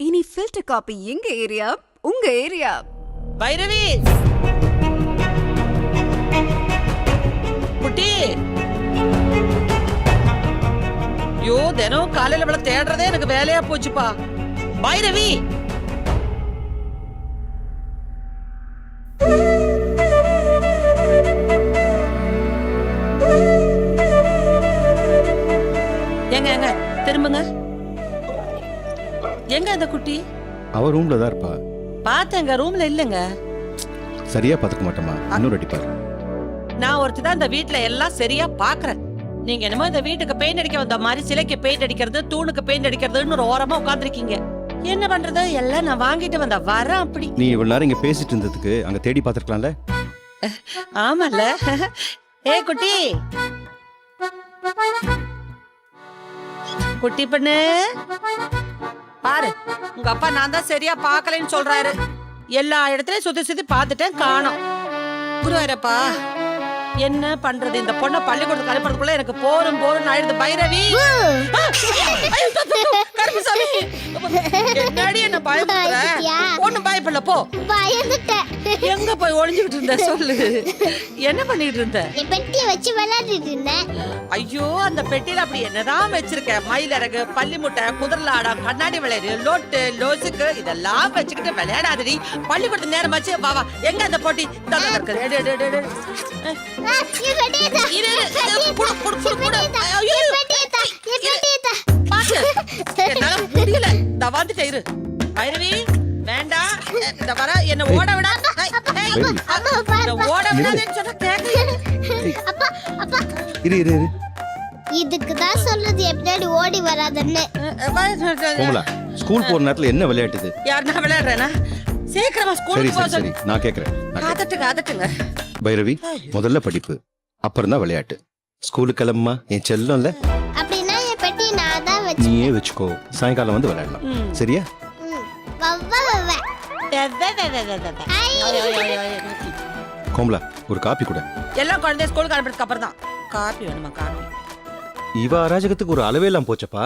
இனி filter coffee எங்க area, உங்க ஏரியா. பைரவி குட்டி, ஐயோ தினம் காலையில இவளை தேடுறதே எனக்கு வேலையா போச்சுப்பா. பைரவி எங்க எங்க திரும்புங்க. எங்க அந்த குட்டி? அவ ரூம்ல தான் இருப்பா. பாத்தேங்க, ரூம்ல இல்லங்க. சரியா பாத்துக்க மாட்டோமா? இன்னொரு அடி பாரு. நான் ஒருத்தி தான் இந்த வீட்ல எல்லாம் சரியா பாக்குறேன். நீங்க என்னமோ இந்த வீட்டுக்கு பெயிண்ட் அடிக்க வந்த மாதிரி சிலைக்கு பெயிண்ட் அடிக்கிறது, தூணுக்கு பெயிண்ட் அடிக்கிறதுன்னு ஒரு ஓரமா உட்காந்துருக்கீங்க. என்ன பண்றது, எல்லாம் நான் வாங்கிட்டு வந்த வரேன். அப்படி நீ இவ்வளவு நேரம் இங்க பேசிட்டு இருந்ததுக்கு அங்க தேடி பாத்துருக்கலாம்ல. ஆமால. ஏ குட்டி, குட்டி பண்ணு பாரு, உங்க அப்பா நான் தான் சரியா பாக்கலன்னு சொல்றாரு. எல்லா இடத்துலயும் சுத்தி சுத்தி பாத்துட்டேன், காணோம். குருவாரப்பா, என்ன பண்றது? இந்த பொண்ணை பள்ளிக்கூடத்துக்கு அனுப்புறதுக்குள்ள எனக்கு போரும் போரும் ஆயிடுது. பைரவி, கருப்புசாமி, என்னடி என்ன பயப்படுற? ஒண்ணும் பயப்படல, போ. எங்க போய் ஒளிஞ்சுக்கிட்டு இருந்த சொல்லு. என்ன பண்ணிட்டு இருந்த? பெட்டியை வச்சு விளையாடிட்டு இருந்தேன். ஐயோ, அந்த பெட்டியில அப்படி என்னதான் வச்சிருக்க? மயிலரகு, பள்ளி முட்டை, குதிரலாடம், கண்ணாடி விளையாடு, லோட்டு, லோசுக்கு இதெல்லாம் வச்சுக்கிட்டு விளையாடாதடி. பள்ளிக்கூடத்து நேரமாச்சு, வா வா. எங்க அந்த போட்டி? முடியல, வந்துட்டேன் இரு. பைரவி வேண்டாம், இந்த வர என்ன ஓட விடா. ஓட விடாதேன்னு சொன்னா இரு. இதுக்குதான் சொல்றது எப்படி ஓடி வராதுன்னு. ஸ்கூல் போற நேரத்துல என்ன விளையாட்டுது? யார் நான் விளையாடுறேனா? சீக்கிரமா சரி ஸ்கூலுக்கு போக சரி சரி, நான் கேக்குறேன். அதட்டுங்க. பைரவி, முதல்ல படிப்பு, அப்புறம் தான் விளையாட்டு. ஸ்கூலுக்கு கிளம்புமா என் செல்லம்ல. அப்படின்னா என் பெட்டி நான் தான் வச்சு. நீயே வச்சுக்கோ, சாயங்காலம் வந்து விளையாடலாம். சரியா? கோமலா, ஒரு காப்பி கூட. எல்லாம் குழந்தை ஸ்கூலுக்கு அனுப்புறதுக்கு அப்புறம் தான். காப்பி வேணுமா? காப்பி. இவ அராஜகத்துக்கு ஒரு அளவே எல்லாம் போச்சப்பா.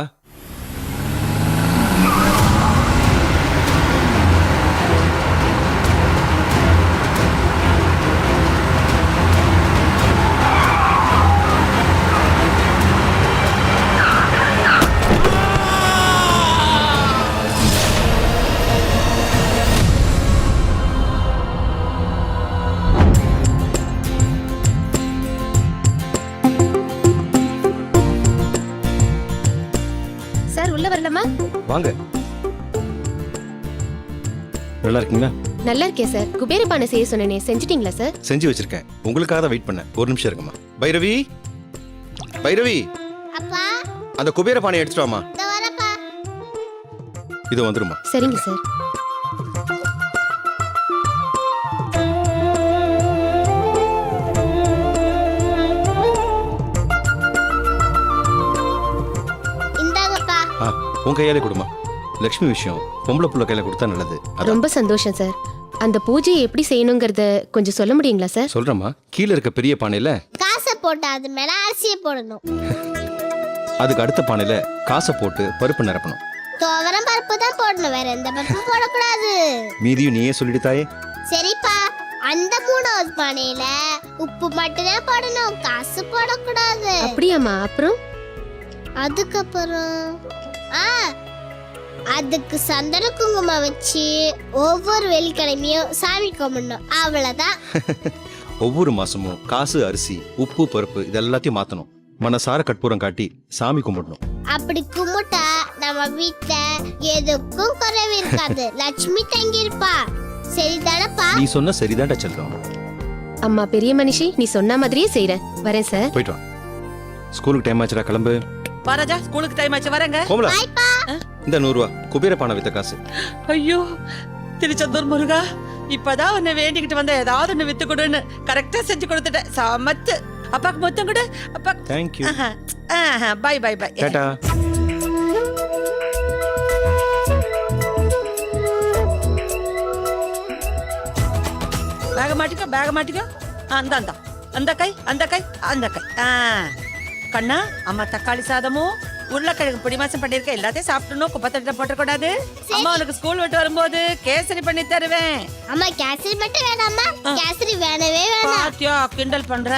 வாங்க. நல்லா இருக்கீங்களா? நல்லா இருக்கேன் சார். குபேர பானை செய்ய சொன்னேனே, செஞ்சிட்டீங்களா சார்? செஞ்சு வச்சிருக்கேன். உங்களுக்காக தான் வெயிட் பண்ணேன். ஒரு நிமிஷம் இருக்குமா? பைரவி, பைரவி, அப்பா அந்த குபேர பானை எடுத்துட்டு வாமா. இதோ வரப்பா. இது வந்துருமா? சரிங்க சார். இந்தாங்கப்பா. உன் கையாலே கொடுமா. லட்சுமி விஷயம் பொம்பளை புள்ள கையில கொடுத்தா நல்லது. ரொம்ப சந்தோஷம் சார். அந்த பூஜையை எப்படி செய்யணுங்கிறத கொஞ்சம் சொல்ல முடியுங்களா சார்? சொல்றேம்மா. கீழே இருக்க பெரிய பானையில காசை போட்டு அது மேல அரிசியை போடணும். அதுக்கு அடுத்த பானையில காசை போட்டு பருப்பு நிரப்பணும். துவரம் பருப்பு தான் போடணும், வேற எந்த பருப்பும் போடக்கூடாது. மீதியும் நீயே சொல்லிடுதாயே. சரிப்பா. அந்த 3வது பானையில உப்பு மட்டும்தான் போடணும், காசு போடக்கூடாது. அப்படியாம்மா? அப்புறம் அதுக்கப்புறம் அதுக்கு சந்தன குங்குமம் வச்சு ஒவ்வொரு வெள்ளிக்கிழமையும் சாமி கும்பிடணும். அவ்வளவுதான். ஒவ்வொரு மாசமும் காசு, அரிசி, உப்பு, பருப்பு இதெல்லாத்தையும் மாத்தணும். மனசார கற்பூரம் காட்டி சாமி கும்பிடணும். அப்படி கும்பிட்டா நம்ம வீட்ல எதுக்கும் குறைவு இருக்காது. லட்சுமி தங்கி இருப்பா. சரிதானப்பா? நீ சொன்ன சரிதான்டா செல்லம். அம்மா பெரிய மனுஷி, நீ சொன்ன மாதிரியே செய்றேன். வரேன் சார். போயிட்டு வா. ஸ்கூலுக்கு டைம் ஆச்சுடா, கிளம்பு. வராஜா, ஸ்கூலுக்கு டைம் ஆச்சு, வரேங்க. கோமலா, இந்த 100 ரூபா குபேர பானை வித்த காசு. ஐயோ திருச்செந்தூர் முருகா, இப்பதான் உன்னை வேண்டிக்கிட்டு வந்த ஏதாவது ஒண்ணு வித்து கொடுன்னு கரெக்டா செஞ்சு கொடுத்துட்டேன். சமத்து. அப்பாக்கு மொத்தம் கொடு. அப்பா Thank you. Bye bye bye. Tata. பேக மாட்டிக்கோ. அந்த கை. கண்ணா, அம்மா தக்காளி சாதமும் உருளைக்கிழங்கு பொடி மாசம் பண்ணிருக்க எல்லாத்தையும் சாப்பிடணும், குப்பை தட்டில போட்டக்கூடாது. அம்மா உனக்கு ஸ்கூல் விட்டு வரும்போது கேசரி பண்ணி தருவேன். அம்மா கேசரி மட்டும் வேணாமா? கேசரி வேணவே வேணாம். பாத்தியா கிண்டல் பண்ற.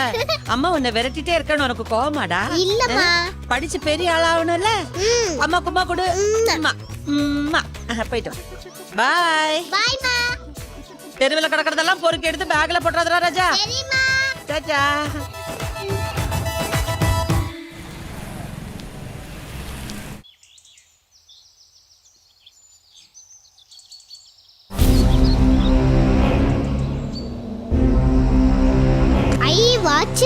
அம்மா உன்னை விரட்டிட்டே இருக்கன்னு உனக்கு கோவமாடா? இல்லம்மா. படிச்சு பெரிய ஆளாகணும்ல. ம். அம்மா கும்மா கொடு. அம்மா. அம்மா. போயிட்டு பாய். பாய்மா. தெருவில் கிடக்கிறதெல்லாம் பொறுக்கி எடுத்து பேக்ல போட்டுறதுடா ராஜா. சரிம்மா. சாச்சா. I watch.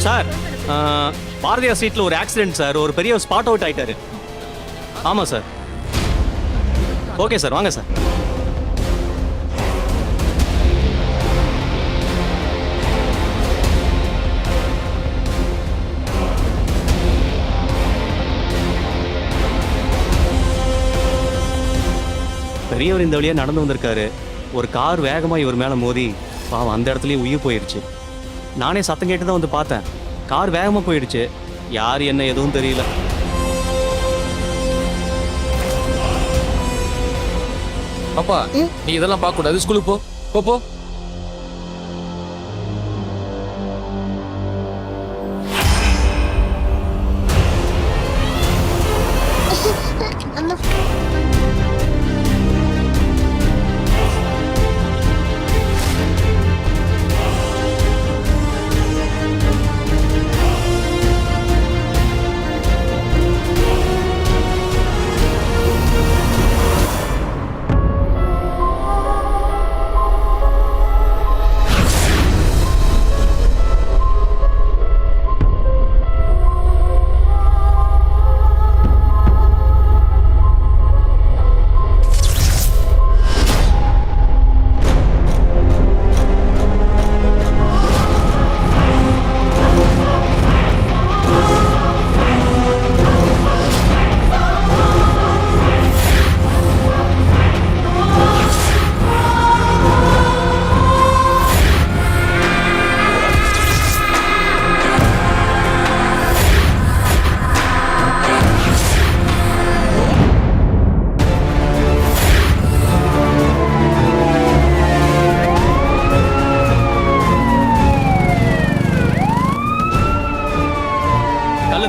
சார் பாரதியார் ஸ்ட்ரீட்ல ஒரு ஆக்சிடென்ட் சார். ஒரு பெரிய ஸ்பாட் அவுட் ஆயிட்டாரு. ஆமா சார். ஓகே சார், வாங்க சார். பெரியவர் இந்த வழியா நடந்து வந்திருக்காரு. ஒரு கார் வேகமா இவர் மேல மோதி பாவம் அந்த இடத்துலயே உயிர் போயிடுச்சு. நானே சத்தம் கேட்டு தான் வந்து பார்த்தேன். கார் வேகமா போயிடுச்சு. யார் என்ன எதுவும் தெரியல. அப்பா நீ இதெல்லாம் பார்க்க கூடாது. ஸ்கூலுக்கு போ போ. அம்மா.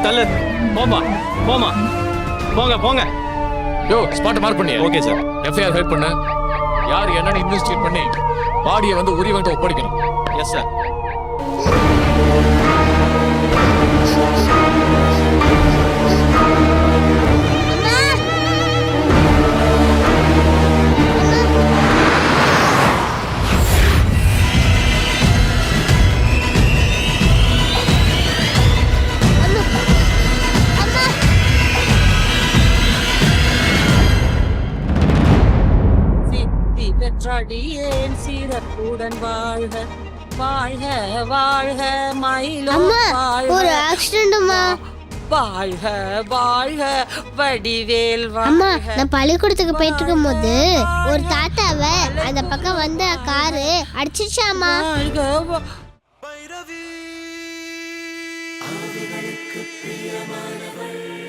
தள்ளு போமா போமா போங்க போங்க. யோ ஸ்பாட் மார்க் பண்ணியா? Okay sir. எஃப்ஐஆர் ஃபைல் பண்ணு. யார் என்னன்னு இன்வெஸ்டிகேட் பண்ணி பாடியை வந்து உரியவங்கிட்ட ஒப்படைக்கணும். Yes sir. பெற்றாடியேன் சீரத்துடன் வாழ்க வாழ்க வாழ்க மயிலோ அம்மா வாழ்க ஒரு ஆக்சிடென்ட்மா. வாழ்க வாழ்க வடிவேல் அம்மா வாழ்க. நான் பள்ளிக்கூடத்துக்கு போயிட்டு இருக்கும் போது ஒரு தாத்தாவை அந்த பக்கம் வந்த காரு அடிச்சிருச்சாமா. வாழ்க வா- பைரவி பிரியமானவள்